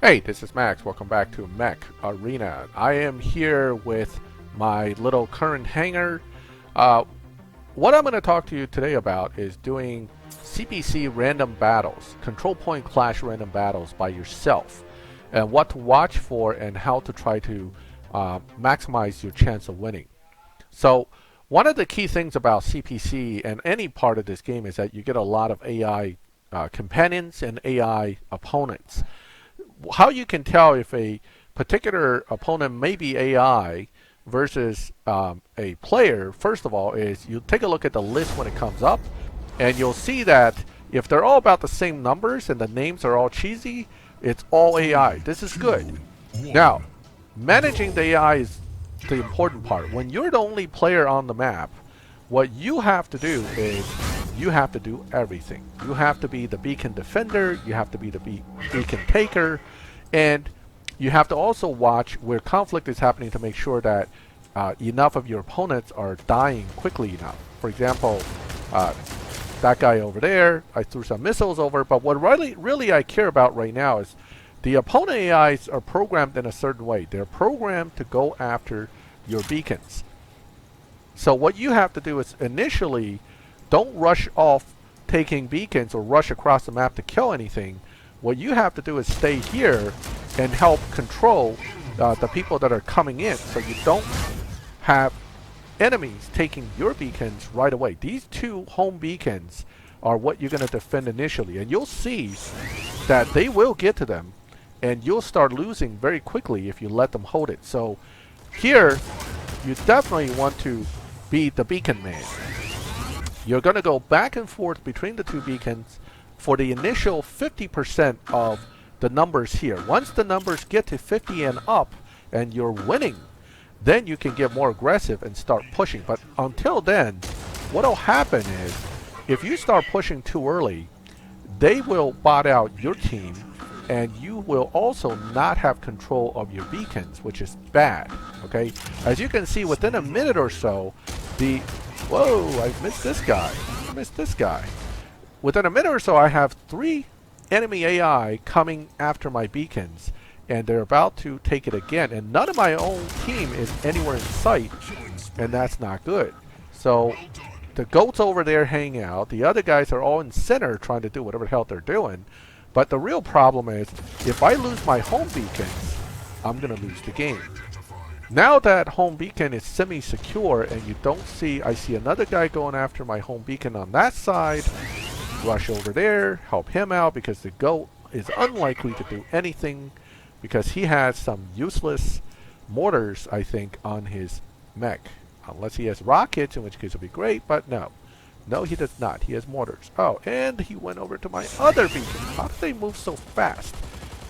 Hey, this is Max. Welcome back to Mech Arena. I am here with my little current hangar. What I'm going to talk to you today about is doing CPC random battles, control point clash random battles by yourself, and what to watch for and how to try to maximize your chance of winning. So one of the key things about CPC and any part of this game is that you get a lot of AI companions and AI opponents. How you can tell if a particular opponent may be AI versus a player, first of all, is you take a look at the list when it comes up, and you'll see that if they're all about the same numbers and the names are all cheesy, it's all AI. This is good. Now, managing the AI is the important part. When you're the only player on the map, what you have to do is you have to do everything. You have to be the beacon defender, you have to be the beacon taker, and you have to also watch where conflict is happening to make sure that enough of your opponents are dying quickly enough. For example, that guy over there, I threw some missiles over, but what really I care about right now is the opponent AIs are programmed in a certain way. They're programmed to go after your beacons. So what you have to do is initially don't rush off taking beacons or rush across the map to kill anything. What you have to do is stay here and help control the people that are coming in, so you don't have enemies taking your beacons right away. These two home beacons are what you're going to defend initially, and you'll see that they will get to them, and you'll start losing very quickly if you let them hold it. So here, you definitely want to be the beacon man. You're going to go back and forth between the two beacons for the initial 50% of the numbers here. Once the numbers get to 50 and up and you're winning, then you can get more aggressive and start pushing. But until then, what will happen is if you start pushing too early, they will bot out your team, and you will also not have control of your beacons, which is bad. Okay, as you can see, within a minute or so, whoa, I missed this guy. I missed this guy. Within a minute or so, I have 3 enemy AI coming after my beacons, and they're about to take it again. And none of my own team is anywhere in sight, and that's not good. So the goats over there hang out. The other guys are all in center trying to do whatever the hell they're doing. But the real problem is, if I lose my home beacons, I'm going to lose the game. Now that home beacon is semi-secure and you don't see, I see another guy going after my home beacon on that side. Rush over there, help him out, because the goat is unlikely to do anything because he has some useless mortars, I think, on his mech. Unless he has rockets, in which case it would be great, but no. No, he does not. He has mortars. Oh, and he went over to my other beacon. How did they move so fast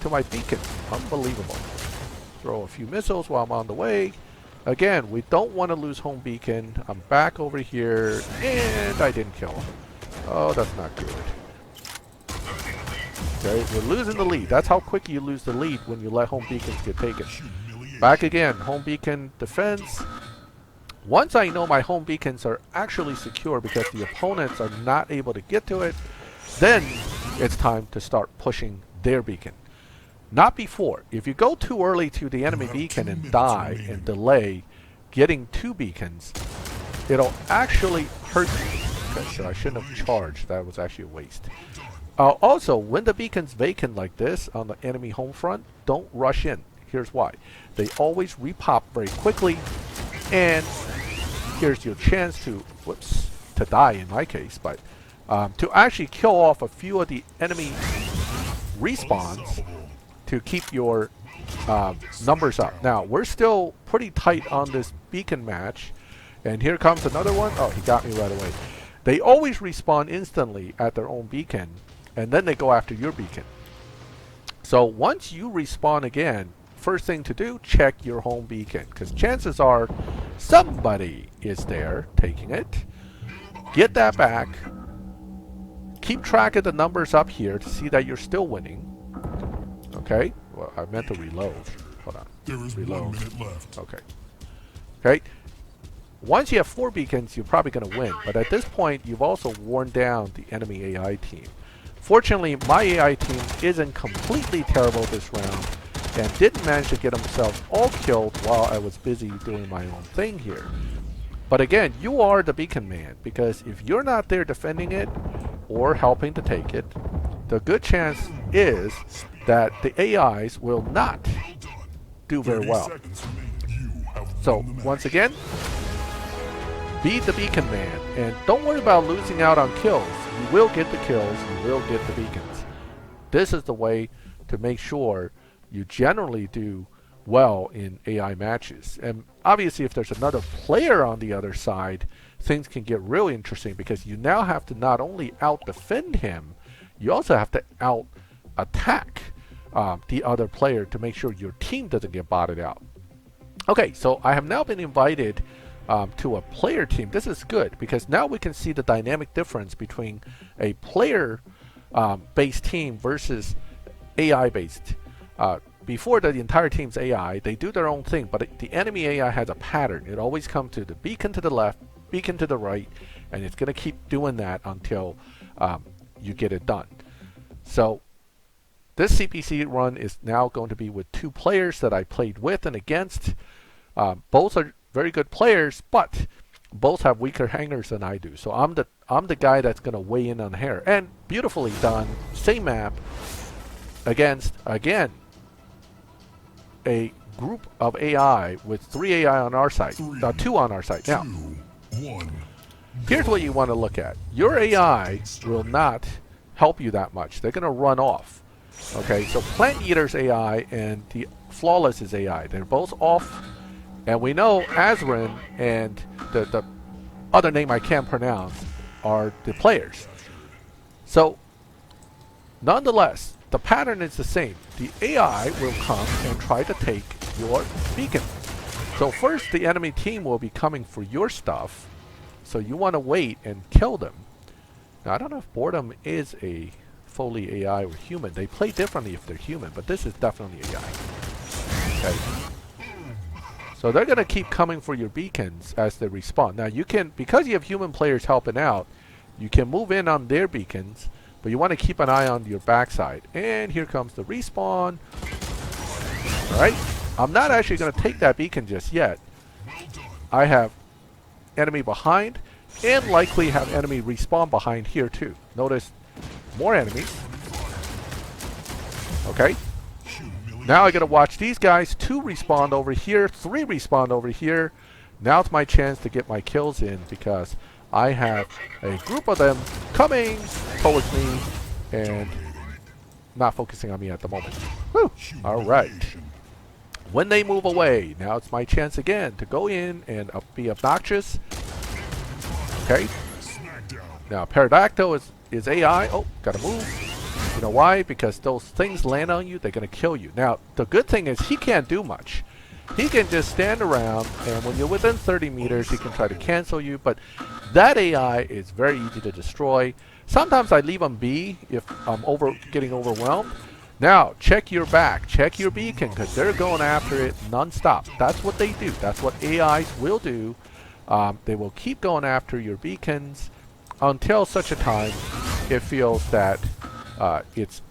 to my beacon? Unbelievable. Throw a few missiles while I'm on the way. Again, we don't want to lose home beacon. I'm back over here, and I didn't kill him. Oh, that's not good. Okay, we're losing the lead. That's how quick you lose the lead when you let home beacons get taken. Back again, home beacon defense. Once I know my home beacons are actually secure because the opponents are not able to get to it, then it's time to start pushing their beacon. Not before. If you go too early to the enemy beacon and die and delay getting 2 beacons, it'll actually hurt you. Okay, so I shouldn't have charged. That was actually a waste. Also, when the beacon's vacant like this on the enemy home front, don't rush in. Here's why. They always repop very quickly, and here's your chance to, to die in my case, but to actually kill off a few of the enemy respawns to keep your numbers up. Now, we're still pretty tight on this beacon match, and here comes another one. Oh, he got me right away. They always respawn instantly at their own beacon, and then they go after your beacon. So once you respawn again, first thing to do, check your home beacon, because chances are somebody is there taking it. Get that back. Keep track of the numbers up here to see that you're still winning. Okay. Well, I meant to reload. Hold on. There is Reload. 1 minute left. Okay. Okay. Once you have 4 beacons, you're probably going to win. But at this point, you've also worn down the enemy AI team. Fortunately, my AI team isn't completely terrible this round and didn't manage to get themselves all killed while I was busy doing my own thing here. But again, you are the beacon man, because if you're not there defending it or helping to take it, the good chance is that the AIs will not do very well. So once again, be the beacon man, and don't worry about losing out on kills. You will get the kills, you will get the beacons. This is the way to make sure you generally do well in AI matches. And obviously if there's another player on the other side, things can get really interesting, because you now have to not only out-defend him, you also have to out-attack the other player to make sure your team doesn't get botted out. Okay, so I have now been invited to a player team. This is good, because now we can see the dynamic difference between a player based team versus AI based. Before the entire team's AI, they do their own thing, but the enemy AI has a pattern. It always comes to the beacon to the left, beacon to the right, and it's going to keep doing that until you get it done. So this CPC run is now going to be with two players that I played with and against. Both are very good players, but both have weaker hangers than I do. So I'm the guy that's going to weigh in on hair. And beautifully done, same map against, again, a group of AI with 3 AI on our side, 2 on our side. Now, here's what you want to look at. Your AI will not help you that much. They're going to run off. Okay, so Plant Eater's AI and the Flawless's AI, they're both off. And we know Azrin and the other name I can't pronounce are the players. So, nonetheless, the pattern is the same. The AI will come and try to take your beacon. So first, the enemy team will be coming for your stuff. So you want to wait and kill them. Now, I don't know if Boredom is a fully AI or human. They play differently if they're human, but this is definitely AI. Okay. So they're going to keep coming for your beacons as they respawn. Now you can, because you have human players helping out, you can move in on their beacons, but you want to keep an eye on your backside. And here comes the respawn. Alright, I'm not actually going to take that beacon just yet. I have enemy behind, and likely have enemy respawn behind here too. Notice more enemies. Okay. Now I gotta watch these guys. 2 respawn over here, 3 respawn over here. Now it's my chance to get my kills in, because I have a group of them coming towards me and not focusing on me at the moment. Whew. Alright. When they move away, now it's my chance again to go in and be obnoxious. Okay. Now Pterodactyl is AI. Oh, gotta move. You know why? Because those things land on you, they're going to kill you. Now, the good thing is he can't do much. He can just stand around, and when you're within 30 meters, he can try to cancel you. But that AI is very easy to destroy. Sometimes I leave him be if I'm getting overwhelmed. Now, check your back. Check your beacon, because they're going after it non-stop. That's what they do. That's what AIs will do. They will keep going after your beacons until such a time it feels that it's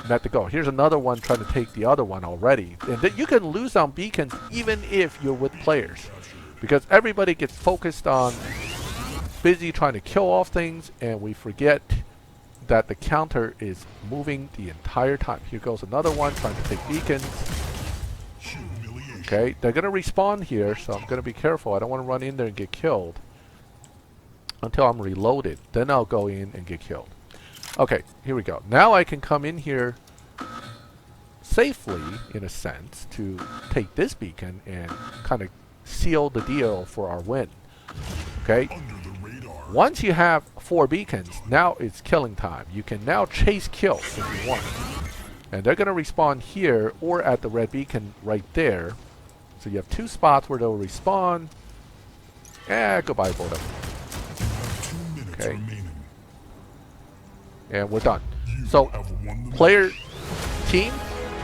met to go. Here's another one trying to take the other one already. And that you can lose on beacons even if you're with players, because everybody gets focused on busy trying to kill off things, and we forget that the counter is moving the entire time. Here goes another one trying to take beacons. Okay, they're going to respawn here, so I'm going to be careful. I don't want to run in there and get killed until I'm reloaded. Then I'll go in and get killed. Okay, here we go. Now I can come in here safely, in a sense, to take this beacon and kind of seal the deal for our win. Okay? Once you have 4 beacons, now it's killing time. You can now chase kills if you want. And they're going to respawn here or at the red beacon right there. So you have 2 spots where they'll respawn. Goodbye, Boredom. Okay. And we're done. So, player team,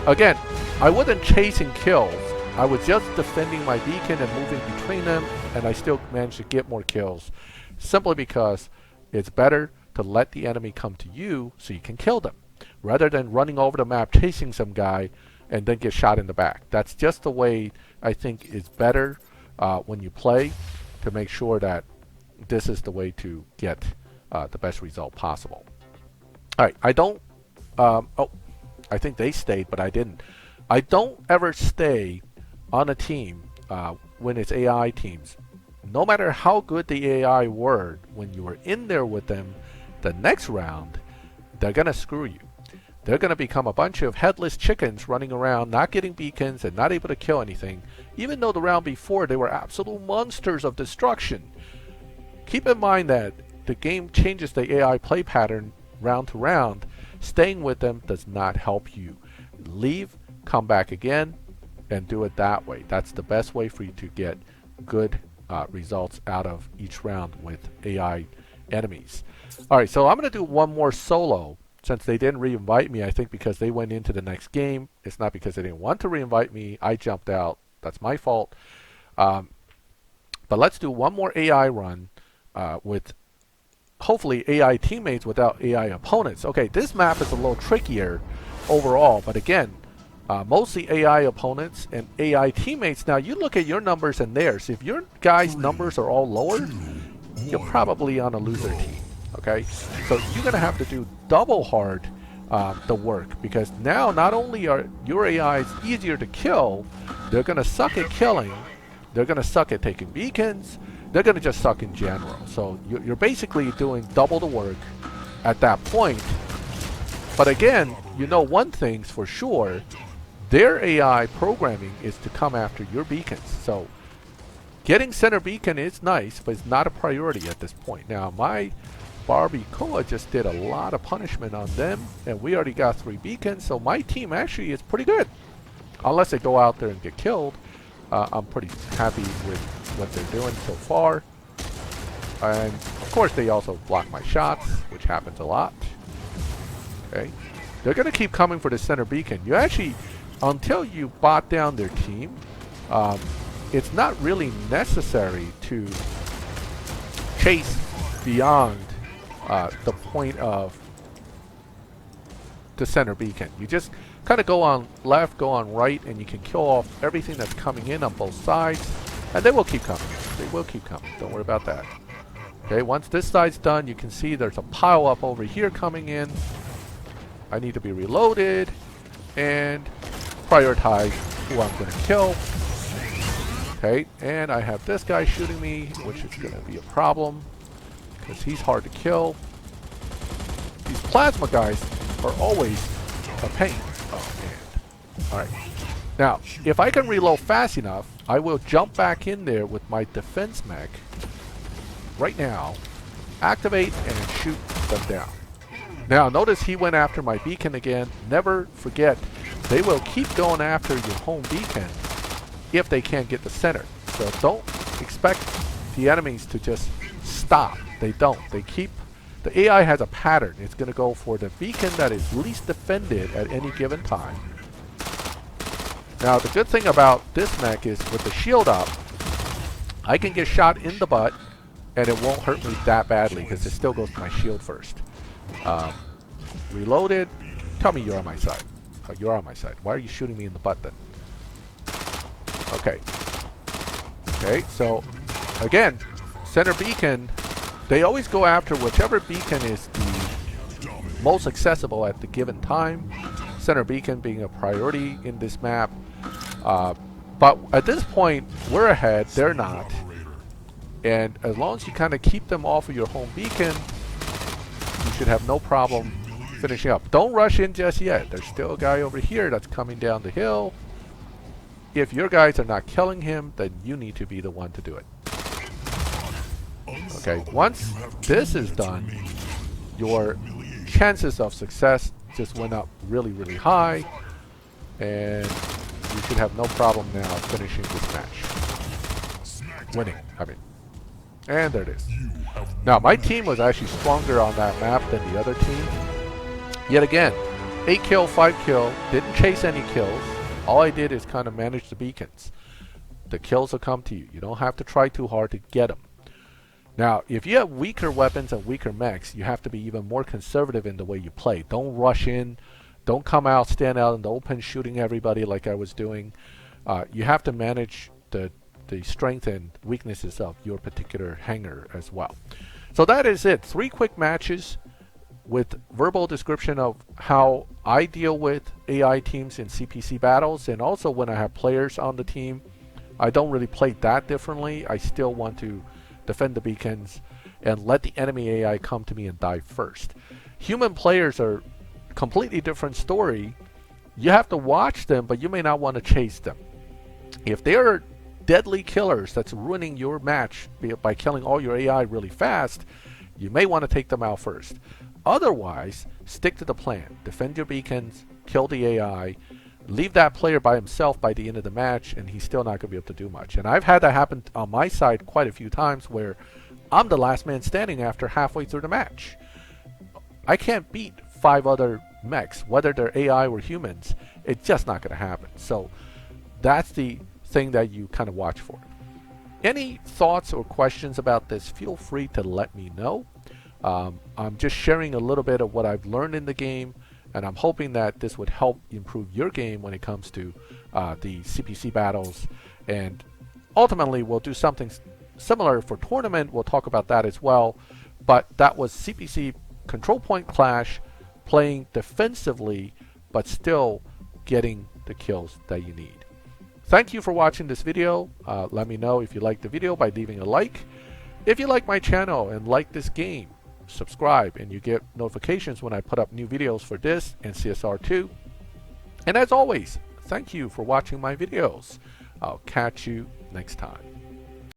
again, I wasn't chasing kills. I was just defending my beacon and moving between them, and I still managed to get more kills. Simply because it's better to to let the enemy come to you so you can kill them, rather than running over the map chasing some guy and then get shot in the back. That's just the way I think is better when you play, to make sure that this is the way to get the best result possible. Alright, I don't... oh, I think they stayed, but I didn't. I don't ever stay on a team when it's AI teams. No matter how good the AI were, when you were in there with them, the next round, they're going to screw you. They're going to become a bunch of headless chickens running around, not getting beacons and not able to kill anything, even though the round before they were absolute monsters of destruction. Keep in mind that the game changes the AI play pattern round to round. Staying with them does not help you. Leave, come back again, and do it that way. That's the best way for you to get good results out of each round with AI enemies. Alright, so I'm going to do one more solo. Since they didn't re-invite me, I think because they went into the next game. It's not because they didn't want to re-invite me. I jumped out. That's my fault. But let's do one more AI run with hopefully AI teammates without AI opponents. Okay, this map is a little trickier overall, but again, mostly AI opponents and AI teammates. Now you look at your numbers and theirs. If your guys' numbers are all lower, you're probably on a loser team. Okay, so you're gonna have to do double hard the work, because now not only are your AIs easier to kill, they're gonna suck at killing, they're gonna suck at taking beacons, they're gonna just suck in general. So you're basically doing double the work at that point. But again, you know one thing's for sure, their AI programming is to come after your beacons. So getting center beacon is nice, but it's not a priority at this point. Now my Barbacoa just did a lot of punishment on them, and we already got 3 beacons, so my team actually is pretty good. Unless they go out there and get killed, I'm pretty happy with what they're doing so far. And of course they also block my shots, which happens a lot. Okay, they're going to keep coming for the center beacon. You actually, until you bot down their team, it's not really necessary to chase beyond the point of the center beacon. You just kind of go on left, go on right, and you can kill off everything that's coming in on both sides, and they will keep coming. They will keep coming. Don't worry about that. Okay, once this side's done, you can see there's a pile up over here coming in. I need to be reloaded and prioritize who I'm going to kill. Okay, and I have this guy shooting me, which is going to be a problem, because he's hard to kill. These plasma guys are always a pain. Oh man. Alright. Now, if I can reload fast enough, I will jump back in there with my defense mech right now, activate and shoot them down. Now notice he went after my beacon again. Never forget, they will keep going after your home beacon if they can't get the center. So don't expect the enemies to just stop. They don't. They keep... The AI has a pattern. It's going to go for the beacon that is least defended at any given time. Now the good thing about this mech is with the shield up, I can get shot in the butt and it won't hurt me that badly because it still goes to my shield first. Reloaded. Tell me you're on my side. Oh, you're on my side. Why are you shooting me in the butt then? Okay. Okay, so again, center beacon, they always go after whichever beacon is the most accessible at the given time. Center beacon being a priority in this map. But at this point, we're ahead, they're not. And as long as you kind of keep them off of your home beacon, you should have no problem finishing up. Don't rush in just yet. There's still a guy over here that's coming down the hill. If your guys are not killing him, then you need to be the one to do it. Okay, once this is done, your chances of success just went up really, really high. And you should have no problem now finishing this match. Winning, I mean. And there it is. Now, my team was actually stronger on that map than the other team. Yet again, 8 kill, 5 kill, didn't chase any kills. All I did is kind of manage the beacons. The kills will come to you. You don't have to try too hard to get them. Now, if you have weaker weapons and weaker mechs, you have to be even more conservative in the way you play. Don't rush in. Don't come out, stand out in the open, shooting everybody like I was doing. You have to manage the strength and weaknesses of your particular hanger as well. So that is it. 3 quick matches with verbal description of how I deal with AI teams in CPC battles, and also when I have players on the team, I don't really play that differently. I still want to defend the beacons and let the enemy AI come to me and die first. Human players are a completely different story. You have to watch them, but you may not want to chase them. If they are deadly killers that's ruining your match by killing all your AI really fast, you may want to take them out first. Otherwise, stick to the plan. Defend your beacons, kill the AI, leave that player by himself by the end of the match, and he's still not going to be able to do much. And I've had that happen on my side quite a few times where I'm the last man standing after halfway through the match. I can't beat 5 other mechs, whether they're AI or humans. It's just not going to happen. So that's the thing that you kind of watch for. Any thoughts or questions about this, feel free to let me know. I'm just sharing a little bit of what I've learned in the game, and I'm hoping that this would help improve your game when it comes to the CPC battles. And ultimately, we'll do something similar for tournament. We'll talk about that as well. But that was CPC Control Point Clash, playing defensively, but still getting the kills that you need. Thank you for watching this video. Let me know if you liked the video by leaving a like. If you like my channel and like this game, subscribe and you get notifications when I put up new videos for this and CSR2. And as always, thank you for watching my videos. I'll catch you next time.